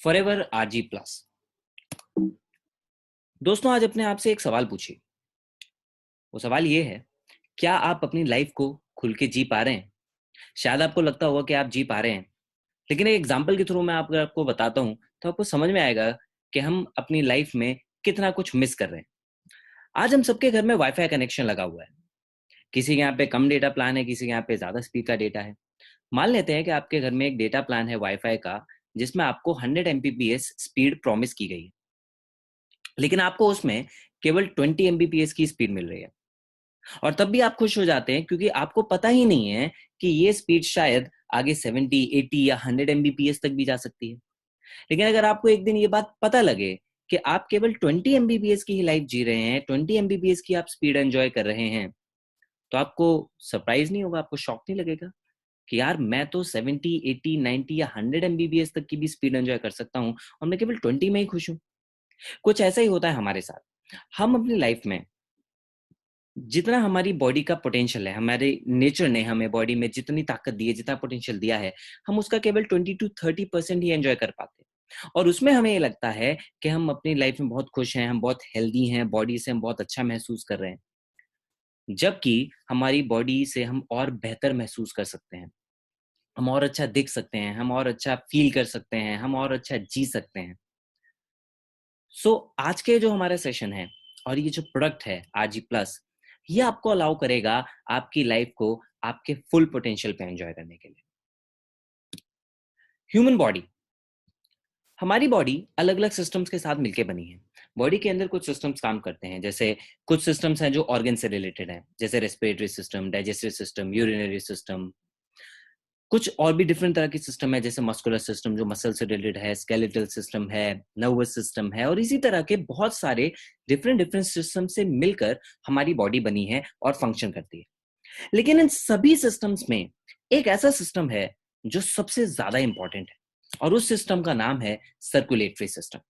Forever ARG plus. दोस्तों, आज अपने आप से एक सवाल पूछिए। वो सवाल ये है, क्या आप अपनी लाइफ को खुल के जी पा रहे हैं? शायद आपको लगता होगा कि आप जी पा रहे हैं, लेकिन एक एग्जाम्पल के थ्रू मैं आपको बताता हूँ तो आपको समझ में आएगा कि हम अपनी लाइफ में कितना कुछ मिस कर रहे हैं। आज हम सबके घर में वाईफाई कनेक्शन लगा हुआ है। किसी के यहाँ पे कम डेटा प्लान है, किसी के यहाँ पे ज्यादा स्पीड का डेटा है। मान लेते हैं कि आपके घर में एक डेटा प्लान है वाईफाई का, जिसमें आपको 100 Mbps स्पीड प्रॉमिस की गई है, लेकिन आपको उसमें केवल 20 Mbps की स्पीड मिल रही है। और तब भी आप खुश हो जाते हैं क्योंकि आपको पता ही नहीं है कि ये स्पीड शायद आगे 70, 80 या 100 Mbps तक भी जा सकती है। लेकिन अगर आपको एक दिन ये बात पता लगे कि आप केवल 20 Mbps की ही लाइफ जी रहे हैं, 20 Mbps की आप स्पीड एंजॉय कर रहे हैं, तो आपको सरप्राइज नहीं होगा, आपको शॉक नहीं लगेगा कि यार मैं तो 70, 80, 90 या 100 Mbps तक की भी स्पीड एंजॉय कर सकता हूँ और मैं केवल 20 में ही खुश हूँ। कुछ ऐसा ही होता है हमारे साथ। हम अपनी लाइफ में जितना हमारी बॉडी का पोटेंशियल है, हमारे नेचर ने हमें बॉडी में जितनी ताकत दी है, जितना पोटेंशियल दिया है, हम उसका केवल 20 to 30% ही एंजॉय कर पाते हैं। और उसमें हमें ये लगता है कि हम अपनी लाइफ में बहुत खुश हैं, हम बहुत हेल्दी हैं, बॉडी से हम बहुत अच्छा महसूस कर रहे हैं, जबकि हमारी बॉडी से हम और बेहतर महसूस कर सकते हैं, हम और अच्छा दिख सकते हैं, हम और अच्छा फील कर सकते हैं, हम और अच्छा जी सकते हैं। आज के जो हमारा सेशन है और ये जो प्रोडक्ट है आरजी प्लस, ये आपको अलाउ करेगा आपकी लाइफ को आपके फुल पोटेंशियल पे एंजॉय करने के लिए। ह्यूमन बॉडी, हमारी बॉडी अलग अलग सिस्टम्स के साथ मिलकर बनी है। बॉडी के अंदर कुछ सिस्टम्स काम करते हैं, जैसे कुछ सिस्टम्स हैं जो ऑर्गन से रिलेटेड हैं, जैसे respiratory system, digestive system, urinary system. कुछ और भी डिफरेंट तरह की सिस्टम है, जैसे मस्कुलर सिस्टम जो मसल से रिलेटेड है, स्केलेटल सिस्टम है, नर्वस सिस्टम है, और इसी तरह के बहुत सारे डिफरेंट डिफरेंट सिस्टम से मिलकर हमारी बॉडी बनी है और फंक्शन करती है। लेकिन इन सभी सिस्टम्स में एक ऐसा सिस्टम है जो सबसे ज्यादा इंपॉर्टेंट है, और उस सिस्टम का नाम है सर्कुलेटरी सिस्टम।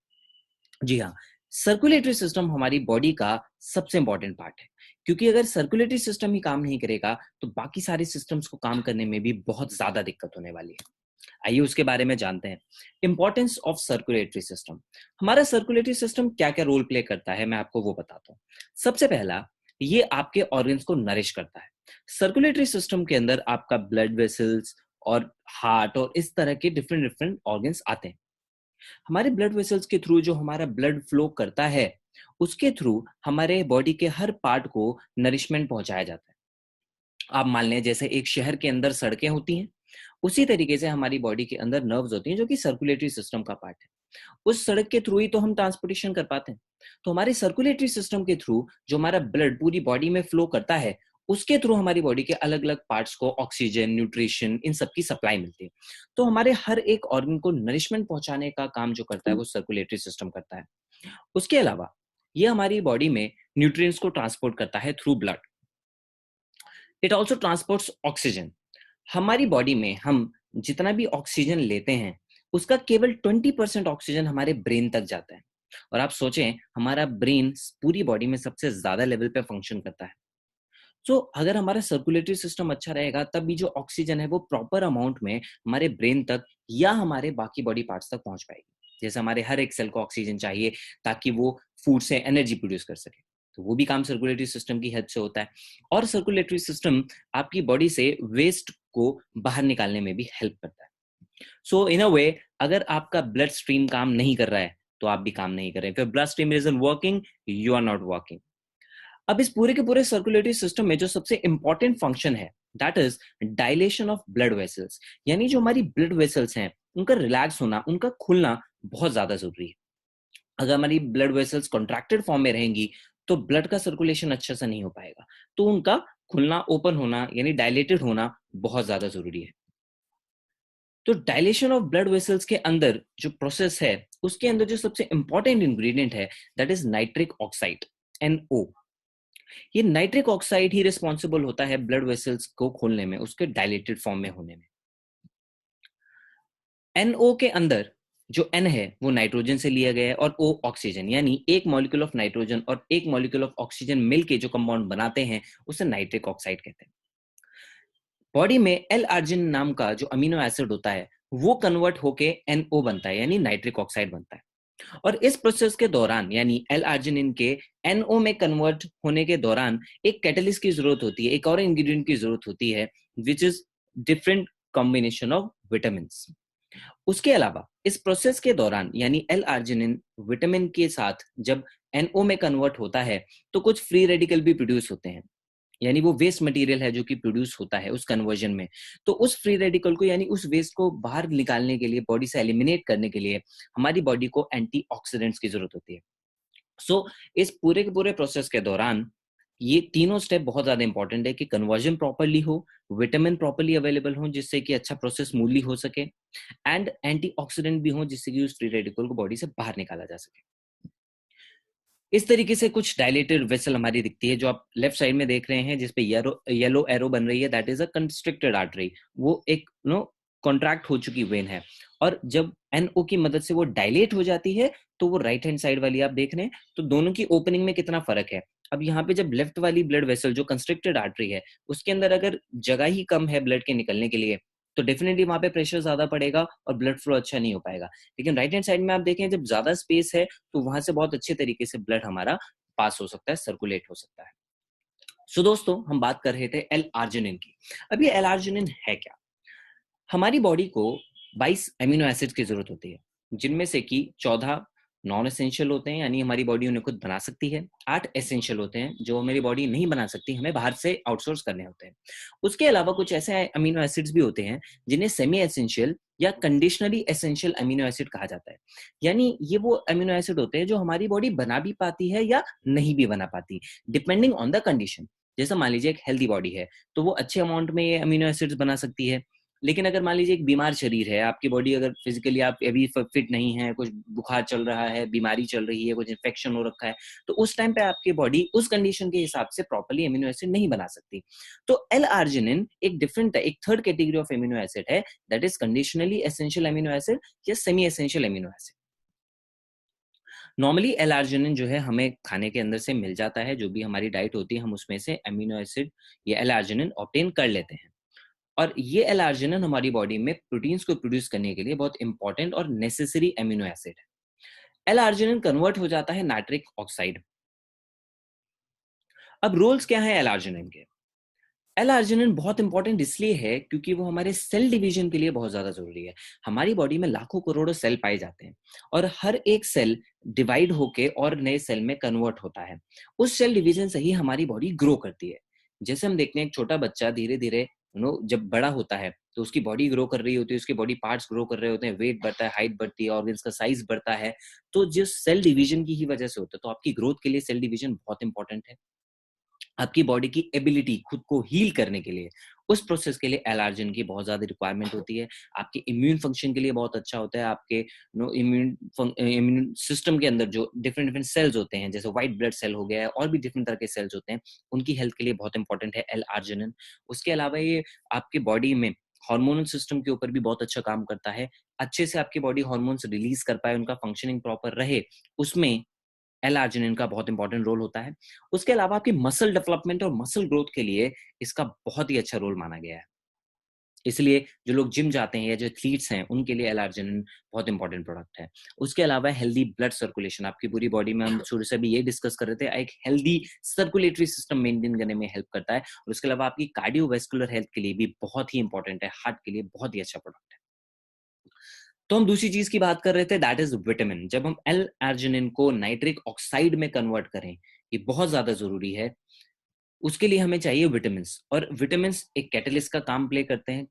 जी हाँ, सर्कुलेटरी सिस्टम हमारी बॉडी का सबसे इंपॉर्टेंट पार्ट है, क्योंकि अगर सर्कुलेटरी सिस्टम ही काम नहीं करेगा तो बाकी सारे सिस्टम्स को काम करने में भी बहुत ज्यादा दिक्कत होने वाली है। आइए उसके बारे में जानते हैं। Importance of circulatory system. हमारा सर्कुलेटरी सिस्टम क्या क्या रोल प्ले करता है, मैं आपको वो बताता हूँ। सबसे पहला, ये आपके ऑर्गन्स को नरिश करता है। सर्कुलेटरी सिस्टम के अंदर आपका ब्लड वेसल्स और हार्ट और इस तरह के डिफरेंट डिफरेंट ऑर्गन्स आते हैं। हमारे ब्लड वेसल्स के थ्रू जो हमारा ब्लड फ्लो करता है, उसके थ्रू हमारे बॉडी के हर पार्ट को नरिशमेंट पहुंचाया जाता है। आप मान लें जैसे एक शहर के अंदर सड़कें होती हैं, उसी तरीके से हमारी बॉडी के अंदर नर्व्स होती हैं जो कि सर्कुलेटरी सिस्टम का पार्ट है। उस सड़क के थ्रू ही तो हम ट्रांसपोर्टेशन कर पाते हैं। तो हमारे सर्कुलेटरी सिस्टम के थ्रू जो हमारा ब्लड पूरी बॉडी में फ्लो करता है, उसके थ्रू हमारी बॉडी के अलग अलग पार्ट्स को ऑक्सीजन, न्यूट्रिशन, इन सब की सप्लाई मिलती है। तो हमारे हर एक ऑर्गन को नरिशमेंट पहुंचाने का काम जो करता है वो सर्कुलेटरी सिस्टम करता है। उसके अलावा ये हमारी बॉडी में न्यूट्रिएंट्स को ट्रांसपोर्ट करता है through blood. It also transports oxygen. हमारी बॉडी में हम जितना भी ऑक्सीजन लेते हैं, उसका केवल 20% ऑक्सीजन हमारे ब्रेन तक जाता है। और आप सोचें, हमारा ब्रेन पूरी बॉडी में सबसे ज्यादा लेवल पे फंक्शन करता है। अगर हमारा सर्कुलेटरी सिस्टम अच्छा रहेगा, तब भी जो ऑक्सीजन है वो प्रॉपर अमाउंट में हमारे ब्रेन तक या हमारे बाकी बॉडी पार्ट्स तक पहुंच पाएगी। जैसे हमारे हर एक सेल को ऑक्सीजन चाहिए ताकि वो फूड से एनर्जी प्रोड्यूस कर सके, तो वो भी काम सर्कुलेटरी सिस्टम की हेल्प से होता है। और सर्कुलेटरी सिस्टम आपकी बॉडी से वेस्ट को बाहर निकालने में भी हेल्प करता है। इन अ वे, अगर आपका ब्लड स्ट्रीम काम नहीं कर रहा है तो आप भी काम नहीं कर रहे हैं। Blood stream isn't working, you are not working. अब इस पूरे के पूरे सर्कुलेटरी सिस्टम में जो सबसे इंपॉर्टेंट फंक्शन है, that is dilation of blood vessels. यानी जो हमारी ब्लड वेसल्स हैं, उनका रिलैक्स होना, उनका खुलना बहुत ज्यादा जरूरी है। अगर हमारी ब्लड वेसल्स कॉन्ट्रैक्टेड फॉर्म में रहेंगी तो ब्लड का सर्कुलेशन अच्छे से नहीं हो पाएगा। तो उनका खुलना, ओपन होना, यानी डायलेटेड होना बहुत ज्यादा जरूरी है। तो डायलेशन ऑफ ब्लड वेसल्स के अंदर जो प्रोसेस है, उसके अंदर जो सबसे इंपॉर्टेंट इंग्रेडिएंट है, that is nitric oxide, NO। ये नाइट्रिक ऑक्साइड ही रिस्पॉन्सिबल होता है ब्लड वेसल्स को खोलने में, उसके डायलेटेड फॉर्म में होने में। NO के अंदर जो N है वो नाइट्रोजन से लिया गया है और O ऑक्सीजन, यानी एक मॉलिक्यूल ऑफ नाइट्रोजन और एक मॉलिक्यूल ऑफ ऑक्सीजन मिलके जो कंपाउंड बनाते हैं उसे नाइट्रिक ऑक्साइड कहते हैं। बॉडी में L-अर्जिनिन नाम का जो अमीनो एसिड होता है वो कन्वर्ट होके NO बनता है, यानी नाइट्रिक ऑक्साइड बनता है। और इस प्रोसेस के दौरान, यानी एल आर्जिनिन के NO में कन्वर्ट होने के दौरान एक कैटलिस्ट की जरूरत होती है, एक और इंग्रेडिएंट की जरूरत होती है, which is different combination of vitamin. उसके अलावा इस प्रोसेस के दौरान, यानी एल आर्जिनिन विटामिन के साथ जब NO में कन्वर्ट होता है, तो कुछ फ्री रेडिकल भी प्रोड्यूस होते हैं, यानी वो वेस्ट मटेरियल है जो कि प्रोड्यूस होता है उस कन्वर्जन में। तो उस फ्री रेडिकल को, यानी उस वेस्ट को बाहर निकालने के लिए, बॉडी से एलिमिनेट करने के लिए हमारी बॉडी को एंटीऑक्सीडेंट्स की जरूरत होती है। सो इस पूरे के पूरे प्रोसेस के दौरान ये तीनों स्टेप बहुत ज्यादा इंपॉर्टेंट है कि कन्वर्जन प्रॉपरली हो, विटामिन प्रॉपरली अवेलेबल हो जिससे कि अच्छा प्रोसेस स्मूथली हो सके, एंड एंटीऑक्सीडेंट भी हो जिससे कि उस फ्री रेडिकल को बॉडी से बाहर निकाला जा सके। इस तरीके से कुछ डायलेटेड वेसल हमारी दिखती है, जो आप लेफ्ट साइड में देख रहे हैं जिसपे येलो एरो बन रही है, that is a constricted artery. वो एक कॉन्ट्रैक्ट हो चुकी वेन है, और जब NO की मदद से वो डायलेट हो जाती है तो वो राइट हैंड साइड वाली आप देख रहे हैं, तो दोनों की ओपनिंग में कितना फर्क है। अब यहाँ पे जब लेफ्ट वाली ब्लड वेसल जो कंस्ट्रिक्टेड आर्टरी है, उसके अंदर अगर जगह ही कम है ब्लड के निकलने के लिए, तो डेफिनेटली वहां पे प्रेशर ज्यादा पड़ेगा और ब्लड फ्लो अच्छा नहीं हो पाएगा। लेकिन राइट हैंड साइड में आप देखें, जब ज्यादा स्पेस है तो वहां से बहुत अच्छे तरीके से ब्लड हमारा पास हो सकता है, सर्कुलेट हो सकता है। सो दोस्तों, हम बात कर रहे थे एल आर्जिनिन की। अब ये एल आर्जिनिन है क्या? हमारी बॉडी को 22 एमिनो एसिड्स की जरूरत होती है, जिनमें से कि 14 नॉन एसेंशियल होते हैं, यानी हमारी बॉडी उन्हें खुद बना सकती है। 8 एसेंशियल होते हैं जो हमारी बॉडी नहीं बना सकती, हमें बाहर से आउटसोर्स करने होते हैं। उसके अलावा कुछ ऐसे अमीनो एसिड्स भी होते हैं जिन्हें सेमी एसेंशियल या कंडीशनली एसेंशियल अमीनो एसिड कहा जाता है। यानी ये वो अमीनो एसिड होते हैं जो हमारी बॉडी बना भी पाती है या नहीं भी बना पाती, डिपेंडिंग ऑन द कंडीशन। जैसे मान लीजिए एक हेल्दी बॉडी है तो वो अच्छे अमाउंट में ये अमीनो एसिड्स बना सकती है। लेकिन अगर मान लीजिए एक बीमार शरीर है, आपकी बॉडी अगर फिजिकली आप अभी फिट नहीं है, कुछ बुखार चल रहा है, बीमारी चल रही है, कुछ इन्फेक्शन हो रखा है, तो उस टाइम पे आपकी बॉडी उस कंडीशन के हिसाब से प्रॉपर्ली एमिनो एसिड नहीं बना सकती। तो एल आर्जिनिन एक डिफरेंट, एक third category of amino acid है, that is conditionally essential amino acid या semi essential amino acid. Normally L arginine जो है हमें खाने के अंदर से मिल जाता है, जो भी हमारी डाइट होती है हम उसमें से एमिनो एसिड या एल आर्जिनिन ऑब्टेन कर लेते हैं। और ये एल आर्जिनिन हमारी बॉडी में प्रोटीन्स को प्रोड्यूस करने के लिए बहुत इंपॉर्टेंट और नेसेसरी एमिनो एसिड है। एल आर्जिनिन कन्वर्ट हो जाता है नाइट्रिक ऑक्साइड। अब रोल्स क्या है एल आर्जिनिन के? एल आर्जिनिन बहुत इंपॉर्टेंट इसलिए है क्योंकि वो हमारे सेल डिवीजन के लिए बहुत ज्यादा जरूरी है। हमारी बॉडी में लाखों करोड़ों सेल पाए जाते हैं, और हर एक सेल डिवाइड होके और नए सेल में कन्वर्ट होता है। उस सेल डिवीजन से ही हमारी बॉडी ग्रो करती है। जैसे हम देखते हैं एक छोटा बच्चा धीरे धीरे जब बड़ा होता है तो उसकी बॉडी ग्रो कर रही होती है, उसके बॉडी पार्ट्स ग्रो कर रहे होते हैं, वेट बढ़ता है, हाइट बढ़ती है, ऑर्गन्स का साइज बढ़ता है। तो जिस सेल डिवीजन की ही वजह से होता है, तो आपकी ग्रोथ के लिए सेल डिवीजन बहुत इंपॉर्टेंट है। आपकी बॉडी की एबिलिटी खुद को हील करने के लिए, उस प्रोसेस के लिए एल आर्जिनिन की बहुत ज्यादा रिक्वायरमेंट होती है। आपके इम्यून फंक्शन के लिए बहुत अच्छा होता है। आपके इम्यून सिस्टम के अंदर जो डिफरेंट डिफरेंट सेल्स होते हैं, जैसे व्हाइट ब्लड सेल हो गया है, और भी डिफरेंट तरह के सेल्स होते हैं, उनकी हेल्थ के लिए बहुत इंपॉर्टेंट है एल आर्जिनिन। उसके अलावा ये आपकी बॉडी में हार्मोनल सिस्टम के ऊपर भी बहुत अच्छा काम करता है। अच्छे से आपकी बॉडी हार्मोन्स रिलीज कर पाए, उनका फंक्शनिंग प्रॉपर रहे, उसमें एल आर्जिनिन का बहुत इंपॉर्टेंट रोल होता है। उसके अलावा आपकी मसल डेवलपमेंट और मसल ग्रोथ के लिए इसका बहुत ही अच्छा रोल माना गया है। इसलिए जो लोग जिम जाते हैं या जो एथलीट्स हैं, उनके लिए एल आर्जिनिन बहुत इंपॉर्टेंट प्रोडक्ट है। उसके अलावा हेल्दी ब्लड सर्कुलेशन, आपकी पूरी बॉडी में, हम शुरू से भी ये डिस्कस कर रहे थे, एक हेल्दी सर्कुलेटरी सिस्टम मेंटेन करने में हेल्प करता है। और उसके अलावा आपकी कार्डियोवैस्कुलर हेल्थ के लिए भी बहुत ही इंपॉर्टेंट है, हार्ट के लिए बहुत ही अच्छा प्रोडक्ट है। तो हम दूसरी चीज की बात कर रहे थे, दैट इज विटामिन। जब हम एल आर्जिनिन को नाइट्रिक ऑक्साइड में कन्वर्ट करें, ये बहुत ज्यादा जरूरी है। उसके लिए हमें चाहिए विटामिन, और विटामिन एक कैटलिस्ट का काम प्ले करते हैं,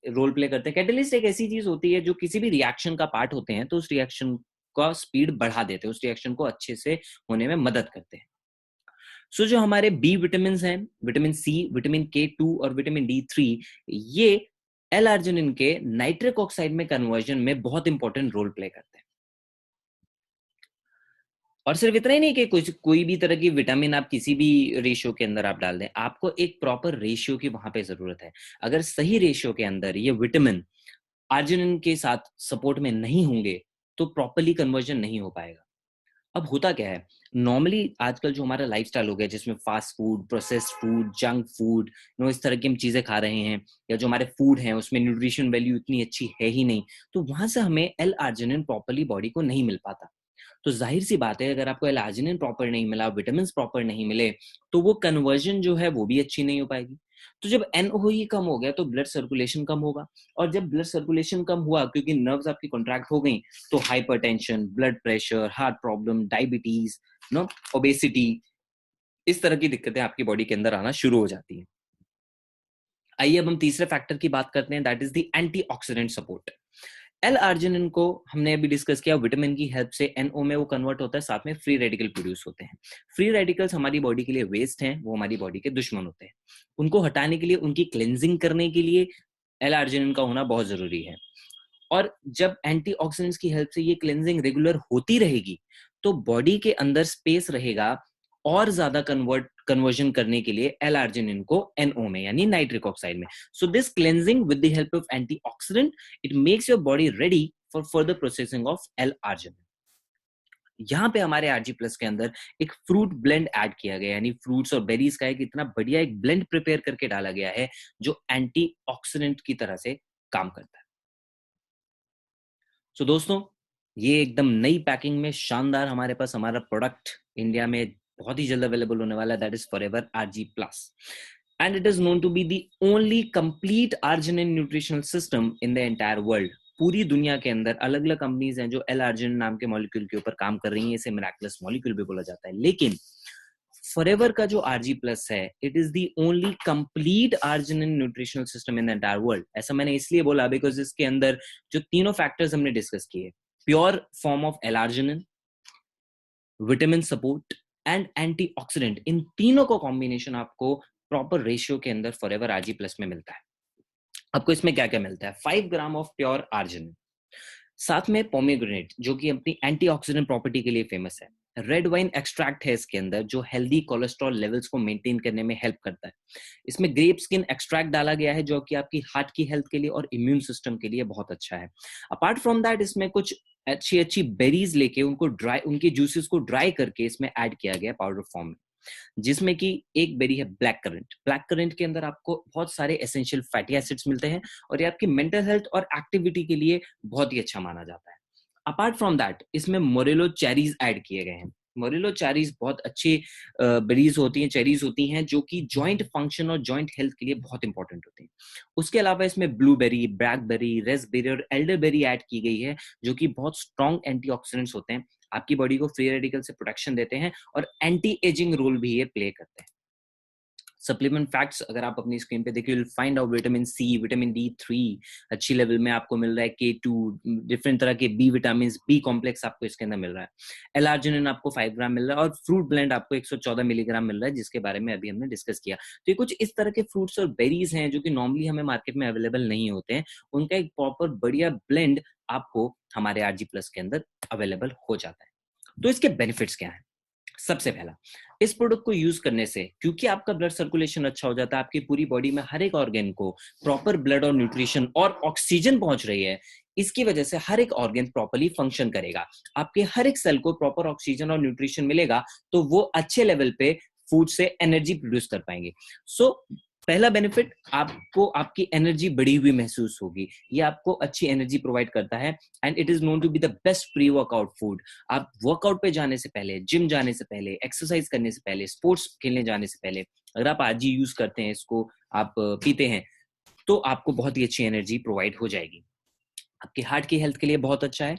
रोल प्ले करते हैं। कैटलिस्ट एक ऐसी चीज होती है जो किसी भी रिएक्शन का पार्ट होते हैं, तो उस रिएक्शन का स्पीड बढ़ा देते हैं, उस रिएक्शन को अच्छे से होने में मदद करते हैं। सो जो हमारे बी विटामिन हैं, विटामिन सी, विटामिन K2 और विटामिन D3, ये एल आर्जिनिन के नाइट्रिक ऑक्साइड में कन्वर्जन में बहुत इंपॉर्टेंट रोल प्ले करते हैं। और सिर्फ इतना ही नहीं कि कुछ कोई भी तरह की विटामिन आप किसी भी रेशियो के अंदर आप डाल दें, आपको एक प्रॉपर रेशियो की वहां पे जरूरत है। अगर सही रेशियो के अंदर ये विटामिन आर्जिनिन के साथ सपोर्ट में नहीं होंगे, तो प्रॉपरली कन्वर्जन नहीं हो पाएगा। अब होता क्या है, नॉर्मली आजकल जो हमारा लाइफस्टाइल हो गया जिसमें fast food, processed food, junk food, इस तरह की हम चीजें खा रहे हैं, या जो हमारे फूड हैं उसमें न्यूट्रिशन वैल्यू इतनी अच्छी है ही नहीं, तो वहां से हमें एल आर्जिनिन प्रॉपरली बॉडी को नहीं मिल पाता। तो जाहिर सी बात है, अगर आपको एल आर्जिनिन प्रॉपर नहीं मिला, विटामिन प्रॉपर नहीं मिले, तो वो कन्वर्जन जो है वो भी अच्छी नहीं हो पाएगी। तो जब एनओई कम हो गया तो ब्लड सर्कुलेशन कम होगा, और जब ब्लड सर्कुलेशन कम हुआ क्योंकि नर्व्स आपकी कॉन्ट्रैक्ट हो गई, तो hypertension, blood pressure, heart problem, diabetes, no obesity, इस तरह की दिक्कतें आपकी बॉडी के अंदर आना शुरू हो जाती हैं। आइए अब हम तीसरे फैक्टर की बात करते हैं, that is the antioxidant support. L arginine को हमने अभी डिस्कस किया, विटामिन की हेल्प से एनओ में वो कन्वर्ट होता है, साथ में फ्री रेडिकल प्रोड्यूस होते हैं। फ्री रेडिकल्स हमारी बॉडी के लिए वेस्ट हैं, वो हमारी बॉडी के दुश्मन होते हैं। उनको हटाने के लिए, उनकी क्लेंजिंग करने के लिए एल आर्जिनिन का होना बहुत जरूरी है। और जब एंटीऑक्सीडेंट्स की हेल्प से ये क्लेंजिंग रेगुलर होती रहेगी, तो बॉडी के अंदर स्पेस रहेगा और ज्यादा कन्वर्जन करने के लिए एल आर्जिनिन को एनओ में, यानी नाइट्रिक ऑक्साइड में। So this cleansing with the help of antioxidant, it makes your body ready for further processing of L arginine. यहाँ पे हमारे आरजी प्लस के अंदर एक फ्रूट ब्लेंड ऐड किया गया, यानी फ्रूट्स और बेरीज का एक इतना बढ़िया एक ब्लेंड प्रिपेयर करके डाला गया है जो एंटीऑक्सीडेंट की तरह से काम करता है। सो दोस्तों, ये एकदम नई पैकिंग में शानदार हमारे पास हमारा प्रोडक्ट इंडिया में बहुत ही जल्द अवेलेबल होने वाला है, that is Forever ARG plus. And it is known to be the only complete arginine nutritional system in the entire world. पूरी दुनिया के अंदर अलग अलग कंपनीज हैं जो एल आर्जिनिन नाम के मॉलिक्यूल के ऊपर काम कर रही हैं, इसे मिराकुलस मॉलिक्यूल भी बोला जाता है, लेकिन फॉरएवर का जो आरजी प्लस है, it is the only complete arginine nutritional system in the entire world. ऐसा मैंने इसलिए बोला बिकॉज इसके अंदर जो तीनों फैक्टर्स हमने डिस्कस किए, pure form of L arginine, vitamin support and antioxidant, इन तीनों को कॉम्बिनेशन आपको प्रॉपर रेशियो के अंदर फॉरएवर आरजी प्लस में मिलता है। आपको इसमें क्या क्या मिलता है? 5 ग्राम ऑफ प्योर आर्जिनिन, साथ में पोमेग्रेनेट जो कि अपनी एंटीऑक्सीडेंट प्रॉपर्टी के लिए फेमस है। रेड वाइन एक्सट्रैक्ट है इसके अंदर जो हेल्दी कोलेस्ट्रॉल लेवल्स को मेंटेन करने में हेल्प करता है। इसमें ग्रेप स्किन एक्सट्रैक्ट डाला गया है जो कि आपकी हार्ट की हेल्थ के लिए और इम्यून सिस्टम के लिए बहुत अच्छा है। अपार्ट फ्रॉम दैट, इसमें कुछ अच्छी अच्छी बेरीज लेके उनको ड्राई, उनके जूसेस को ड्राई करके इसमें ऐड किया गया पाउडर फॉर्म में, जिसमें कि एक बेरी है ब्लैक करंट। ब्लैक करंट के अंदर आपको बहुत सारे एसेंशियल फैटी एसिड्स मिलते हैं और ये आपकी मेंटल हेल्थ और एक्टिविटी के लिए बहुत ही अच्छा माना जाता है। अपार्ट फ्रॉम दैट, इसमें मोरेलो चेरीज ऐड किए गए हैं। मोरेलो चेरीज बहुत अच्छी बेरीज होती हैं, चेरीज होती हैं जो कि जॉइंट फंक्शन और जॉइंट हेल्थ के लिए बहुत इंपॉर्टेंट होती हैं। उसके अलावा इसमें ब्लूबेरी, ब्लैकबेरी, रेस्पबेरी और एल्डरबेरी ऐड की गई है जो कि बहुत स्ट्रॉन्ग एंटीऑक्सीडेंट्स होते हैं, आपकी बॉडी को फ्री रेडिकल से प्रोटेक्शन देते हैं और एंटी एजिंग रोल भी ये प्ले करते हैं। सप्लीमेंट फैक्ट्स अगर आप अपनी स्क्रीन पे देखिए, find out vitamin C, vitamin D3 अच्छी लेवल में आपको मिल रहा है, K2, डिफरेंट तरह के बी विटामिन, बी कॉम्प्लेक्स आपको इसके अंदर मिल रहा है। एल-आर्जिनिन आपको 5 ग्राम मिल रहा है और फ्रूट ब्लेंड आपको 114 मिलीग्राम मिल रहा है, जिसके बारे में अभी हमने डिस्कस किया। तो ये कुछ इस तरह के फ्रूट्स और बेरीज हैं जो कि नॉर्मली हमें मार्केट में अवेलेबल नहीं होते हैं, उनका एक प्रॉपर बढ़िया ब्लेंड आपको हमारे आरजी प्लस के अंदर अवेलेबल हो जाता है। तो इसके बेनिफिट्स क्या है? सबसे पहला, इस प्रोडक्ट को यूज करने से क्योंकि आपका ब्लड सर्कुलेशन अच्छा हो जाता है, आपकी पूरी बॉडी में हर एक ऑर्गन को प्रॉपर ब्लड और न्यूट्रिशन और ऑक्सीजन पहुंच रही है, इसकी वजह से हर एक ऑर्गन प्रॉपर्ली फंक्शन करेगा, आपके हर एक सेल को प्रॉपर ऑक्सीजन और न्यूट्रिशन मिलेगा, तो वो अच्छे लेवल पे फूड से एनर्जी प्रोड्यूस कर पाएंगे। सो पहला बेनिफिट, आपको आपकी एनर्जी बढ़ी हुई महसूस होगी, ये आपको अच्छी एनर्जी प्रोवाइड करता है। And it is known to be the best pre workout food. आप वर्कआउट पे जाने से पहले, जिम जाने से पहले, एक्सरसाइज करने से पहले, स्पोर्ट्स खेलने जाने से पहले, अगर आप आज ही यूज करते हैं इसको, आप पीते हैं, तो आपको बहुत ही अच्छी एनर्जी प्रोवाइड हो जाएगी। आपके हार्ट की हेल्थ के लिए बहुत अच्छा है।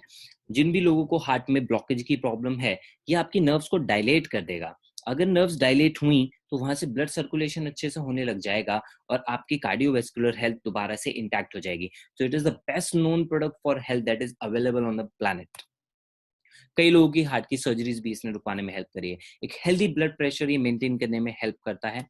जिन भी लोगों को हार्ट में ब्लॉकेज की प्रॉब्लम है, ये आपकी नर्व्स को डायलेट कर देगा। अगर नर्व्स डायलेट हुई तो वहां से ब्लड सर्कुलेशन अच्छे से होने लग जाएगा और आपकी कार्डियोवैस्कुलर हेल्थ दोबारा से इंटैक्ट हो जाएगी। So it is the best known product for health that is available on the planet. कई लोगों की हार्ट की सर्जरीज भी इसने रुकवाने में हेल्प करी है। एक हेल्दी ब्लड प्रेशर ये मेंटेन करने में हेल्प करता है।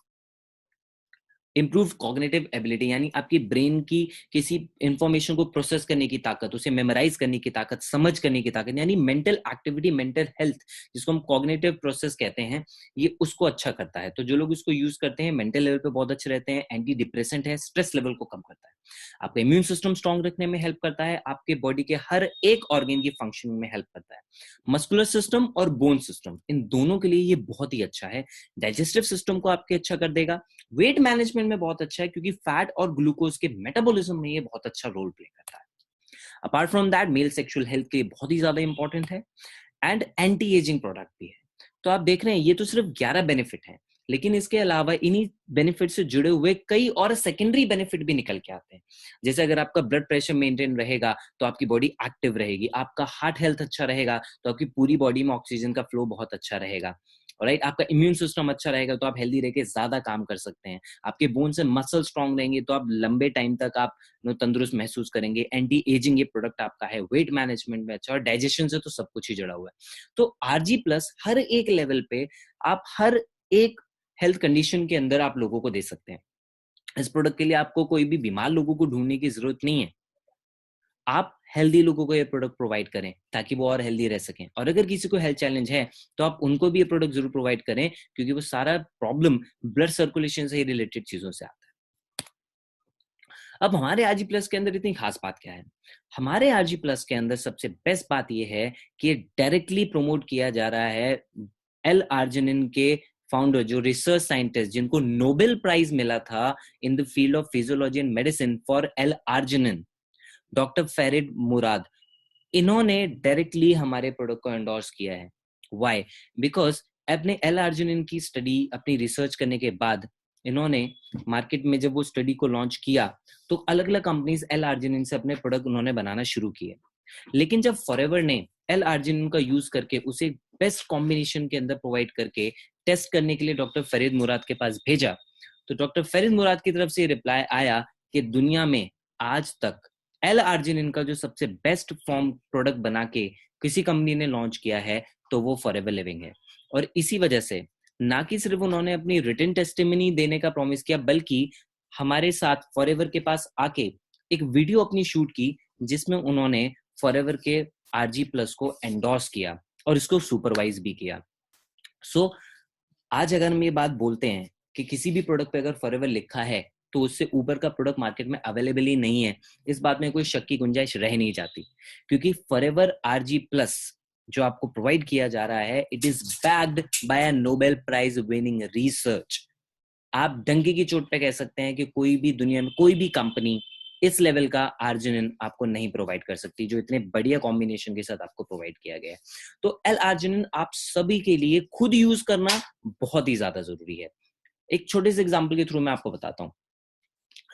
इम्प्रूव कॉग्निटिव एबिलिटी, यानी आपकी ब्रेन की किसी इंफॉर्मेशन को प्रोसेस करने की ताकत, उसे मेमोराइज करने की ताकत, समझ करने की ताकत, यानी मेंटल एक्टिविटी, मेंटल हेल्थ, जिसको हम कॉग्निटिव प्रोसेस कहते हैं, ये उसको अच्छा करता है। तो जो लोग इसको यूज करते हैं मेंटल लेवल पे बहुत अच्छे रहते हैं, एंटी डिप्रेसेंट है, स्ट्रेस लेवल को कम करता है, आपका इम्यून सिस्टम स्ट्रांग रखने में हेल्प करता है, आपके बॉडी के हर एक ऑर्गन की फंक्शनिंग में हेल्प करता है। मस्कुलर सिस्टम और बोन सिस्टम, इन दोनों के लिए ये बहुत ही अच्छा है। डाइजेस्टिव सिस्टम को आपके अच्छा कर देगा। वेट मैनेजमेंट में बहुत अच्छा है, क्योंकि फैट और ग्लूकोज के मेटाबॉलिज्म में ये बहुत अच्छा रोल प्ले करता है। Apart from that, male sexual health के लिए बहुत ही ज्यादा इंपॉर्टेंट है, एंड एंटी एजिंग प्रोडक्ट भी है। तो आप देख रहे हैं ये तो सिर्फ 11 बेनिफिट हैं, लेकिन इसके अलावा इन्हीं बेनिफिट से जुड़े हुए कई और सेकेंडरी बेनिफिट भी निकल के आते हैं। जैसे अगर आपका ब्लड प्रेशर मेंटेन रहेगा तो आपकी बॉडी एक्टिव रहेगी, आपका हार्ट हेल्थ अच्छा रहेगा तो आपकी पूरी बॉडी में ऑक्सीजन का फ्लो बहुत अच्छा रहेगा, राइट। आपका इम्यून सिस्टम अच्छा रहेगा तो आप हेल्दी रह के ज्यादा काम कर सकते हैं, आपके बोन से मसल स्ट्रांग रहेंगे तो आप लंबे टाइम तक आप तंदुरुस्त महसूस करेंगे। एंटी एजिंग ये प्रोडक्ट आपका है, वेट मैनेजमेंट में अच्छा, और डाइजेशन से तो सब कुछ ही जुड़ा हुआ है। तो आरजी प्लस हर एक लेवल पे आप हर एक हेल्थ कंडीशन के अंदर आप लोगों को दे सकते हैं। इस प्रोडक्ट के लिए आपको कोई भी बीमार लोगों को ढूंढने की जरूरत नहीं है, आप हेल्दी लोगों को ये प्रोडक्ट प्रोवाइड करें ताकि वो और हेल्दी रह सकें। और अगर किसी को हेल्थ चैलेंज है तो आप उनको भी ये प्रोडक्ट जरूर प्रोवाइड करें, क्योंकि वो सारा प्रॉब्लम ब्लड सर्कुलेशन से ही रिलेटेड चीजों से आता है। अब हमारे आरजी प्लस के अंदर इतनी खास बात क्या है? हमारे आरजी प्लस के अंदर सबसे बेस्ट बात यह है कि डायरेक्टली प्रमोट किया जा रहा है एल आर्जिनिन के फाउंडर, जो रिसर्च साइंटिस्ट जिनको नोबेल प्राइज मिला था in the field of physiology and medicine for L arginine, doctor Ferid Murad, इन्होंने डायरेक्टली हमारे प्रोडक्ट को एंडोर्स किया है। व्हाई? बिकॉज अपने एल आर्जिनिन की स्टडी, अपनी रिसर्च करने के बाद इन्होंने मार्केट में जब वो स्टडी को लॉन्च किया तो अलग अलग कंपनीज एल आर्जिनिन से अपने प्रोडक्ट उन्होंने बनाना शुरू किए। लेकिन जब फॉरएवर ने एल आर्जिनिन का यूज करके उसे बेस्ट कॉम्बिनेशन के अंदर प्रोवाइड करके टेस्ट करने के लिए डॉक्टर फरीद मुराद के पास भेजा, तो डॉक्टर फरीद मुराद की तरफ से रिप्लाई आया कि दुनिया में आज तक एल आर्जिनिन का जो सबसे बेस्ट फॉर्म प्रोडक्ट बना के किसी कंपनी ने लॉन्च किया है तो वो फॉरएवर लिविंग है। और इसी वजह से ना कि सिर्फ उन्होंने अपनी रिटन टेस्टिमनी देने का प्रॉमिस किया, बल्कि हमारे साथ फॉरएवर के पास आके एक वीडियो अपनी शूट की जिसमें उन्होंने फॉरएवर के आरजी प्लस को एंडोर्स किया और इसको सुपरवाइज भी किया। सो आज अगर हम ये बात बोलते हैं कि किसी भी प्रोडक्ट पे अगर फॉरएवर लिखा है तो उससे ऊपर का प्रोडक्ट मार्केट में अवेलेबल ही नहीं है, इस बात में कोई शक की गुंजाइश रह नहीं जाती, क्योंकि फॉरएवर आरजी प्लस जो आपको प्रोवाइड किया जा रहा है, it is backed by a Nobel prize winning research. आप डंके की चोट पे कह सकते हैं कि कोई भी दुनिया में कोई भी कंपनी इस लेवल का आर्जिनिन आपको नहीं प्रोवाइड कर सकती जो इतने बढ़िया कॉम्बिनेशन के साथ आपको प्रोवाइड किया गया है। तो एल आर्जिनिन आप सभी के लिए खुद यूज करना बहुत ही ज्यादा जरूरी है। एक छोटे से एग्जांपल के थ्रू मैं आपको बताता हूँ।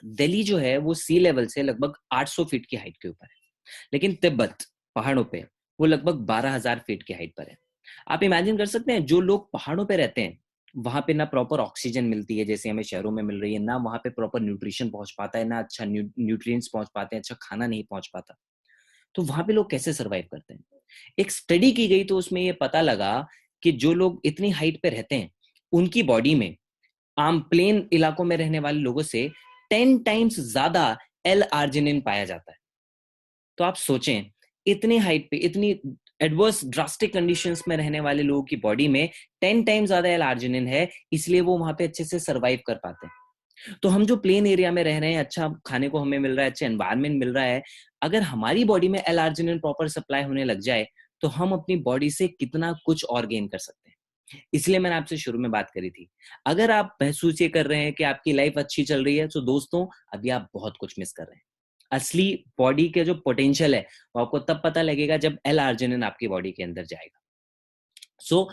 दिल्ली जो है वो सी लेवल से लगभग 800 फीट की हाइट के ऊपर है, लेकिन तिब्बत पहाड़ों पे वो लगभग 12,000 फीट की हाइट पर है। आप इमेजिन कर सकते हैं, जो लोग पहाड़ों पे रहते हैं वहां पे ना प्रॉपर ऑक्सीजन मिलती है जैसे हमें शहरों में मिल रही है, ना वहां पे प्रॉपर न्यूट्रिशन पहुंच पाता है, ना अच्छा न्यूट्रिएंट्स पहुंच पाते हैं, अच्छा खाना नहीं पहुंच पाता। तो वहां पे लोग कैसे सरवाइव करते हैं? एक स्टडी की गई तो उसमें ये पता लगा कि जो लोग इतनी हाइट पे रहते हैं उनकी बॉडी में आम प्लेन इलाकों में रहने वाले लोगों से 10 टाइम्स ज्यादा एल आर्जिनिन पाया जाता है। तो आप सोचें, इतनी हाइट पे, इतनी एडवर्स ड्रास्टिक कंडीशंस में रहने वाले लोगों की बॉडी में 10 टाइम्स ज्यादा एल आर्जिनिन है, इसलिए वो वहां पे अच्छे से सरवाइव कर पाते हैं। तो हम जो प्लेन एरिया में रह रहे हैं, अच्छा खाने को हमें मिल रहा है, अच्छा एनवायरनमेंट मिल रहा है, अगर हमारी बॉडी में एल आर्जिनिन प्रॉपर सप्लाई होने लग जाए तो हम अपनी बॉडी से कितना कुछ और गेन कर सकते हैं। इसलिए मैंने आपसे शुरू में बात करी थी, अगर आप महसूस ये कर रहे हैं कि आपकी लाइफ अच्छी चल रही है तो दोस्तों अभी आप बहुत कुछ मिस कर रहे हैं। असली बॉडी के जो पोटेंशियल है वो आपको तब पता लगेगा जब एल आर्जिनिन आपकी बॉडी के अंदर जाएगा। सो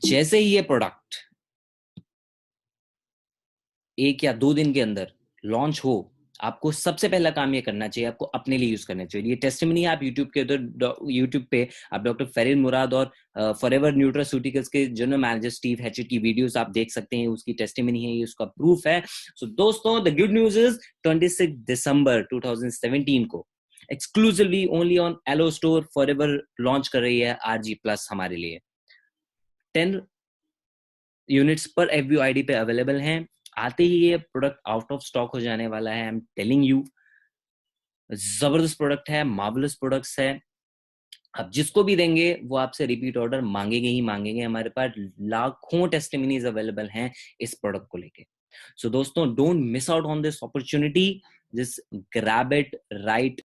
जैसे ही ये प्रोडक्ट 1 या 2 दिन के अंदर लॉन्च हो, आपको सबसे पहला काम ये करना चाहिए, आपको अपने लिए यूज करना चाहिए। ये टेस्टिमनी आप यूट्यूब के उधर, यूट्यूब पे आप डॉक्टर फेरिल मुराद और फॉरएवर न्यूट्रास्यूटिकल्स के जनरल मैनेजर स्टीव हैचेट की वीडियोस आप देख सकते हैं, उसकी टेस्टिमनी है, ये उसका प्रूफ है। सो दोस्तों, द गुड न्यूज इज 26 दिसंबर 2017 को exclusively only on Aloe store Forever launch कर रही है आरजी प्लस हमारे लिए। 10 यूनिट्स पर एफबीओआईडी पे अवेलेबल हैं। आते ही ये प्रोडक्ट आउट ऑफ स्टॉक हो जाने वाला है। आई एम टेलिंग यू, जबरदस्त प्रोडक्ट है, मार्वलस प्रोडक्ट्स है। अब जिसको भी देंगे वो आपसे रिपीट ऑर्डर मांगेंगे ही मांगेंगे। हमारे पास लाखों टेस्टिमनीज अवेलेबल हैं इस प्रोडक्ट को लेके। सो दोस्तों, don't miss out on this opportunity, just grab it right